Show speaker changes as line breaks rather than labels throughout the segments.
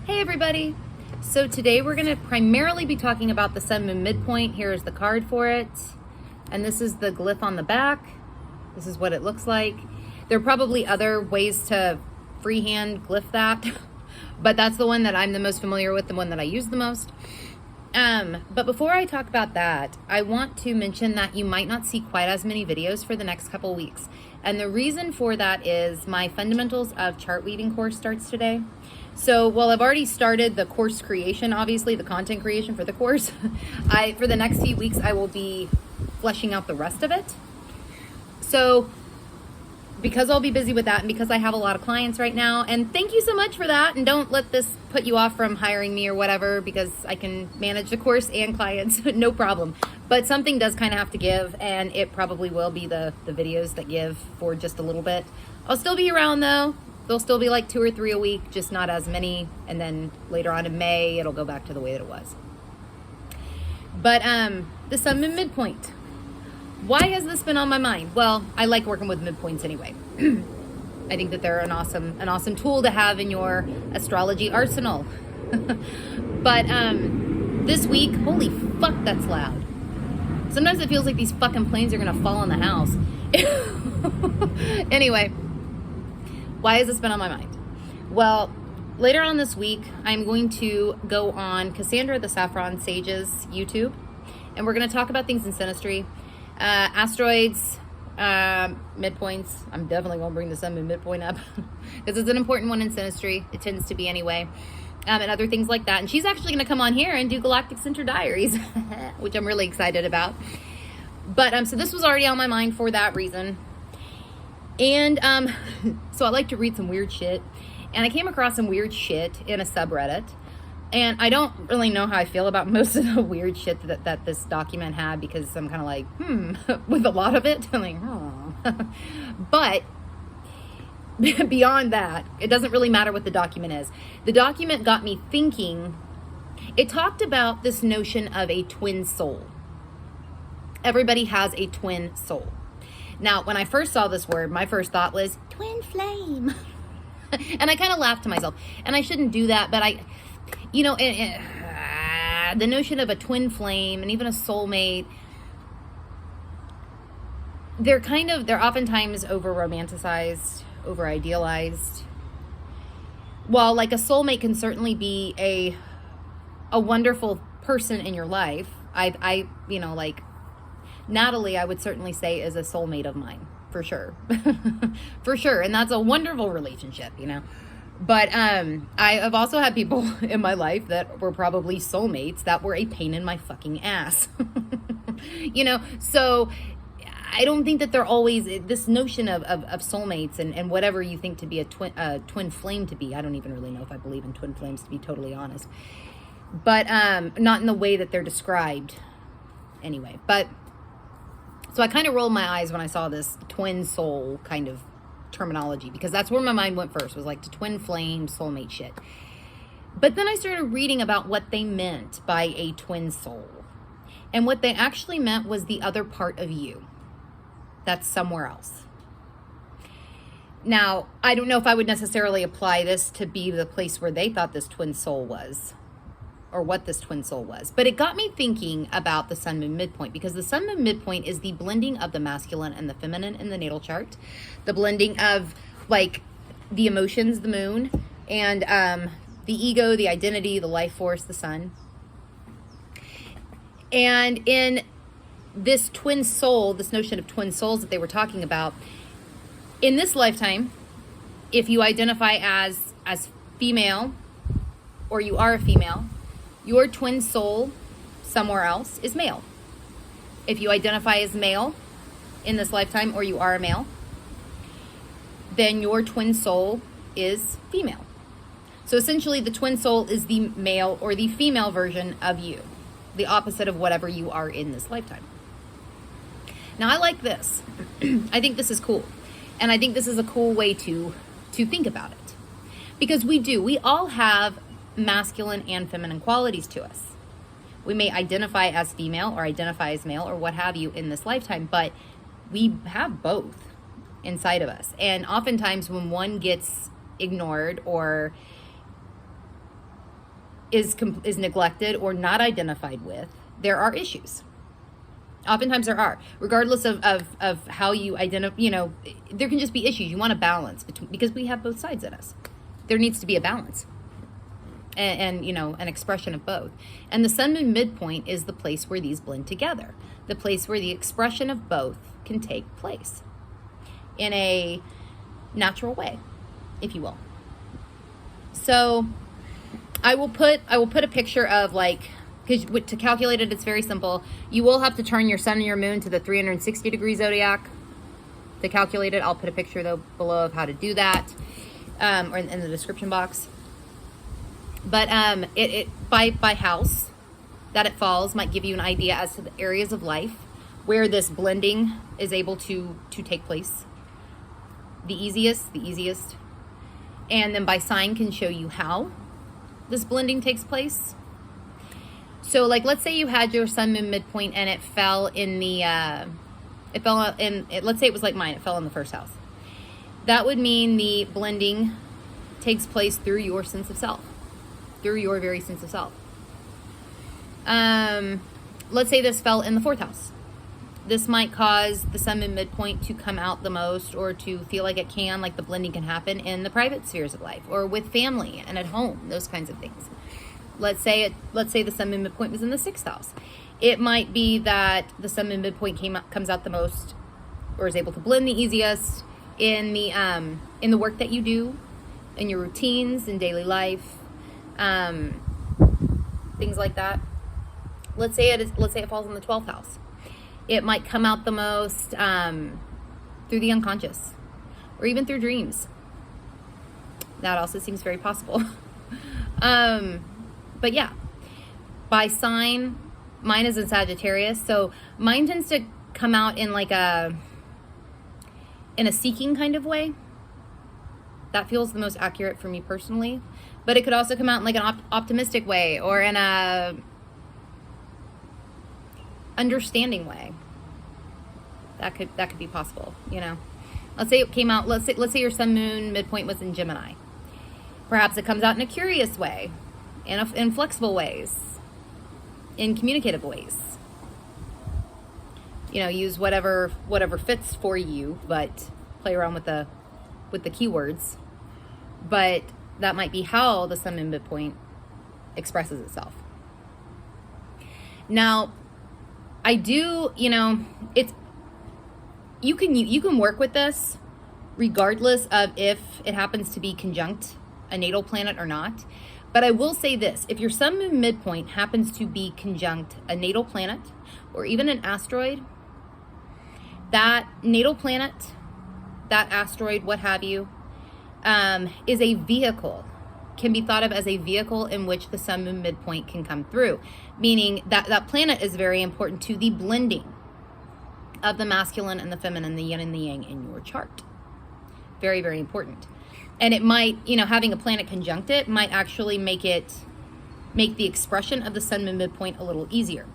Hey everybody! So today we're going to primarily be talking about the Sun Moon Midpoint. Here is the card for it. And this is the glyph on the back. This is what it looks like. There are probably other ways to freehand glyph that, but that's the one that I'm the most familiar with, the one that I use the most. But before I talk about that, I want to mention that you might not see quite as many videos for the next couple weeks. And the reason for that is my Fundamentals of Chart Weaving course starts today. So while I've already started the course creation, obviously the content creation for the course, for the next few weeks, I will be fleshing out the rest of it. So because I'll be busy with that and because I have a lot of clients right now, and thank you so much for that. And don't let this put you off from hiring me or whatever, because I can manage the course and clients, no problem. But something does kind of have to give, and it probably will be the videos that give for just a little bit. I'll still be around though. There'll still be like 2 or 3 a week, just not as many. And then later on in May, it'll go back to the way that it was. But the Sun Moon Midpoint. Why has this been on my mind? Well, I like working with midpoints anyway. I think that they're an awesome tool to have in your astrology arsenal. But this week, holy fuck, that's loud. Sometimes it feels like these fucking planes are gonna fall on the house. Anyway. Why has this been on my mind? Well, later on this week, I'm going to go on Cassandra the Saffron Sage's YouTube, and we're going to talk about things in synastry, asteroids, midpoints. I'm definitely going to bring the Sun Moon Midpoint up because it's an important one in synastry. It tends to be anyway, and other things like that. And she's actually going to come on here and do Galactic Center Diaries, which I'm really excited about. But so this was already on my mind for that reason. And so I like to read some weird shit, and I came across some weird shit in a subreddit, and I don't really know how I feel about most of the weird shit that this document had, because I'm kind of like, with a lot of it, I'm like, but beyond that, it doesn't really matter what the document is. The document got me thinking. It talked about this notion of a twin soul. Everybody has a twin soul. Now, when I first saw this word, my first thought was twin flame. And I kind of laughed to myself. And I shouldn't do that, but the notion of a twin flame and even a soulmate, they're oftentimes over romanticized, over idealized. While like a soulmate can certainly be a wonderful person in your life, Natalie, I would certainly say, is a soulmate of mine, for sure. For sure. And that's a wonderful relationship, But I have also had people in my life that were probably soulmates that were a pain in my fucking ass. So I don't think that they're always, this notion of soulmates and whatever you think to be a twin flame to be. I don't even really know if I believe in twin flames, to be totally honest. But not in the way that they're described anyway. But so I kind of rolled my eyes when I saw this twin soul kind of terminology, because that's where my mind went first, was like to twin flame, soulmate shit. But then I started reading about what they meant by a twin soul. And what they actually meant was the other part of you that's somewhere else. Now, I don't know if I would necessarily apply this to be the place where they thought this twin soul was, or what this twin soul was. But it got me thinking about the Sun Moon Midpoint, because the Sun Moon Midpoint is the blending of the masculine and the feminine in the natal chart. The blending of like the emotions, the moon, and the ego, the identity, the life force, the sun. And in this twin soul, this notion of twin souls that they were talking about, in this lifetime, if you identify as female, or you are a female, your twin soul somewhere else is male. If you identify as male in this lifetime, or you are a male, then your twin soul is female. So essentially the twin soul is the male or the female version of you, the opposite of whatever you are in this lifetime. Now I like this. I think this is cool. And I think this is a cool way to think about it. Because we all have masculine and feminine qualities to us. We may identify as female or identify as male or what have you in this lifetime, but we have both inside of us. And oftentimes when one gets ignored or is neglected or not identified with, there are issues. Oftentimes there are, regardless of how you identify, there can just be issues. You want a balance because we have both sides in us. There needs to be a balance and an expression of both. And the Sun Moon Midpoint is the place where these blend together, the place where the expression of both can take place in a natural way, if you will. So I will put a picture of because to calculate it, it's very simple. You will have to turn your sun and your moon to the 360 degree zodiac to calculate it. I'll put a picture though below of how to do that, or in the description box. But it by house that it falls might give you an idea as to the areas of life where this blending is able to take place. The easiest, and then by sign can show you how this blending takes place. So let's say you had your Sun Moon Midpoint and it fell in let's say it was like mine, it fell in the first house. That would mean the blending takes place through your sense of self, through your very sense of self. Let's say this fell in the fourth house. This might cause the Sun Moon Midpoint to come out the most, or to feel like it can, like the blending can happen in the private spheres of life or with family and at home, those kinds of things. Let's say the Sun Moon Midpoint was in the sixth house. It might be that the Sun Moon Midpoint comes out the most, or is able to blend the easiest in the work that you do, in your routines, in daily life, things like that. Let's say it falls in the 12th house. It might come out the most through the unconscious, or even through dreams. That also seems very possible. But yeah, by sign, mine is in Sagittarius, so mine tends to come out in in a seeking kind of way. That feels the most accurate for me personally. But it could also come out in an optimistic way, or in a understanding way. That could be possible, Let's say it came out, let's say your Sun Moon Midpoint was in Gemini. Perhaps it comes out in a curious way, in flexible ways, in communicative ways. Use whatever fits for you, but play around with the keywords. But that might be how the Sun Moon Midpoint expresses itself. Now, I do, you can work with this regardless of if it happens to be conjunct a natal planet or not. But I will say this, if your Sun Moon Midpoint happens to be conjunct a natal planet or even an asteroid, that natal planet, that asteroid, what have you, is a vehicle, can be thought of as a vehicle in which the Sun Moon Midpoint can come through. Meaning that planet is very important to the blending of the masculine and the feminine, the yin and the yang in your chart. Very, very important. And it might, having a planet conjunct it might actually make the expression of the Sun Moon Midpoint a little easier.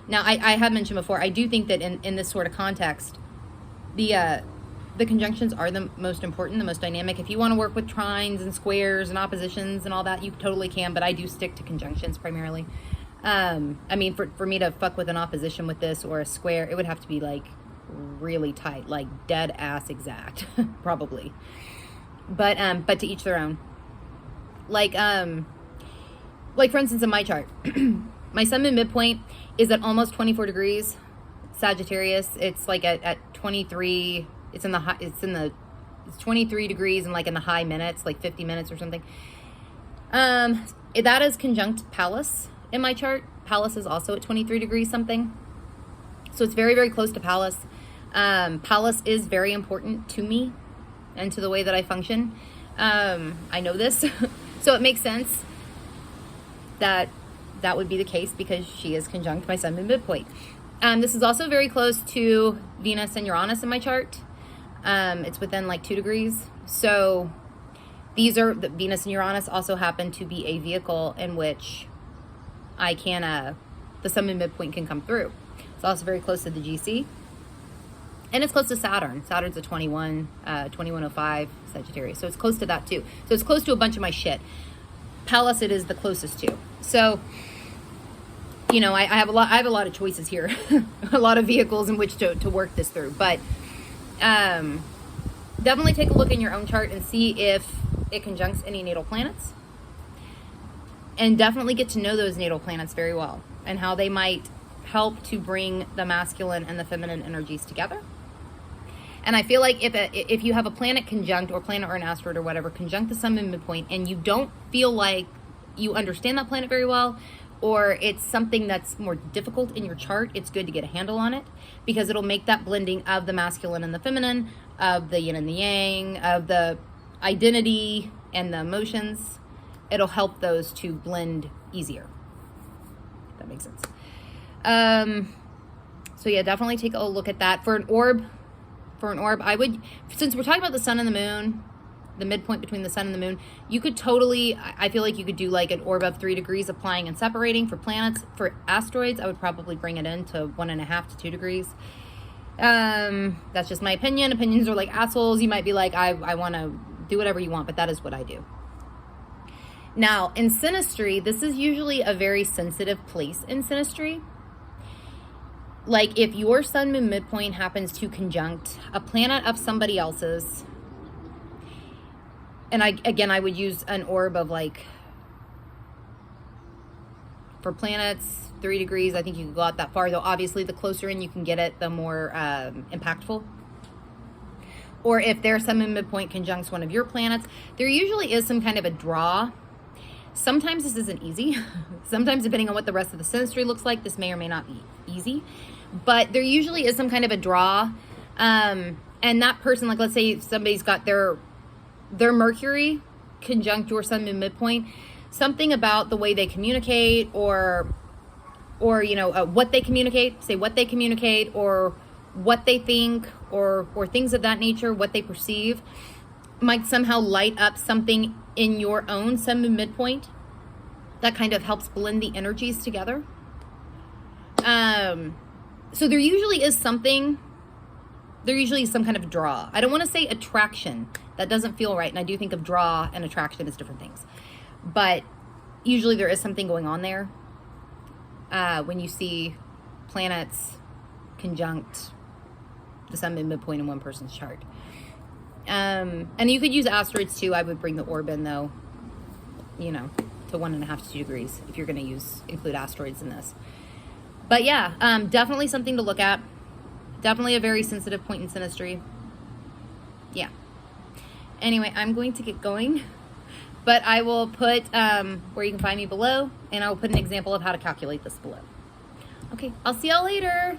Now, I have mentioned before, I do think that in this sort of context, the conjunctions are the most important, the most dynamic. If you want to work with trines and squares and oppositions and all that, you totally can, but I do stick to conjunctions primarily. For me to fuck with an opposition with this or a square, it would have to be really tight, dead ass exact, probably. But to each their own. For instance, in my chart, my Sun Moon Midpoint is at almost 24 degrees Sagittarius. It's at 23. It's 23 degrees and in the high minutes, 50 minutes or something. That is conjunct Pallas in my chart. Pallas is also at 23 degrees something. So it's very, very close to Pallas. Pallas is very important to me and to the way that I function. I know this. So it makes sense that would be the case because she is conjunct my Sun Moon Midpoint. This is also very close to Venus and Uranus in my chart. It's within 2 degrees. So these are, the Venus and Uranus also happen to be a vehicle in which I can, the Sun Moon Midpoint can come through. It's also very close to the GC. And it's close to Saturn. Saturn's a 2105 Sagittarius. So it's close to that too. So it's close to a bunch of my shit. Pallas it is the closest to. So, you know, I have a lot of choices here, a lot of vehicles in which to work this through. But definitely take a look in your own chart and see if it conjuncts any natal planets. And definitely get to know those natal planets very well and how they might help to bring the masculine and the feminine energies together. And I feel like if you have a planet conjunct, or planet or an asteroid or whatever, conjunct the Sun Moon Midpoint, and you don't feel like you understand that planet very well, or it's something that's more difficult in your chart, it's good to get a handle on it, because it'll make that blending of the masculine and the feminine, of the yin and the yang, of the identity and the emotions. It'll help those to blend easier. If that makes sense. So yeah, definitely take a look at that. For an orb, I would, since we're talking about the sun and the moon, the midpoint between the sun and the moon, you could totally, I feel like you could do like an orb of 3 degrees, applying and separating. For planets. For asteroids, I would probably bring it in to 1.5 to 2 degrees. That's just my opinion. Opinions are like assholes. You might be like, I want to do whatever you want, but that is what I do. Now, in synastry, this is usually a very sensitive place in synastry. Like if your Sun Moon Midpoint happens to conjunct a planet of somebody else's, and I would use an orb of like, for planets, 3 degrees, I think you could go out that far, though obviously the closer in you can get it, the more impactful. Or if their Sun Moon Midpoint conjuncts one of your planets, there usually is some kind of a draw. Sometimes this isn't easy. Sometimes, depending on what the rest of the synastry looks like, this may or may not be easy. But there usually is some kind of a draw. And that person, like let's say somebody's got their Mercury conjunct your Sun Moon Midpoint, something about the way they communicate, or you know, what they communicate, or what they think, or things of that nature, what they perceive, might somehow light up something in your own Sun Moon Midpoint that kind of helps blend the energies together. So there usually is some kind of draw. I don't want to say attraction. That doesn't feel right. And I do think of draw and attraction as different things. But usually there is something going on there when you see planets conjunct the Sun Moon Midpoint in one person's chart. And you could use asteroids too. I would bring the orb in though, you know, to 1.5 to 2 degrees if you're going to include asteroids in this. But yeah, definitely something to look at. Definitely a very sensitive point in synastry. Yeah. Anyway, I'm going to get going, but I will put where you can find me below, and I will put an example of how to calculate this below. Okay, I'll see y'all later.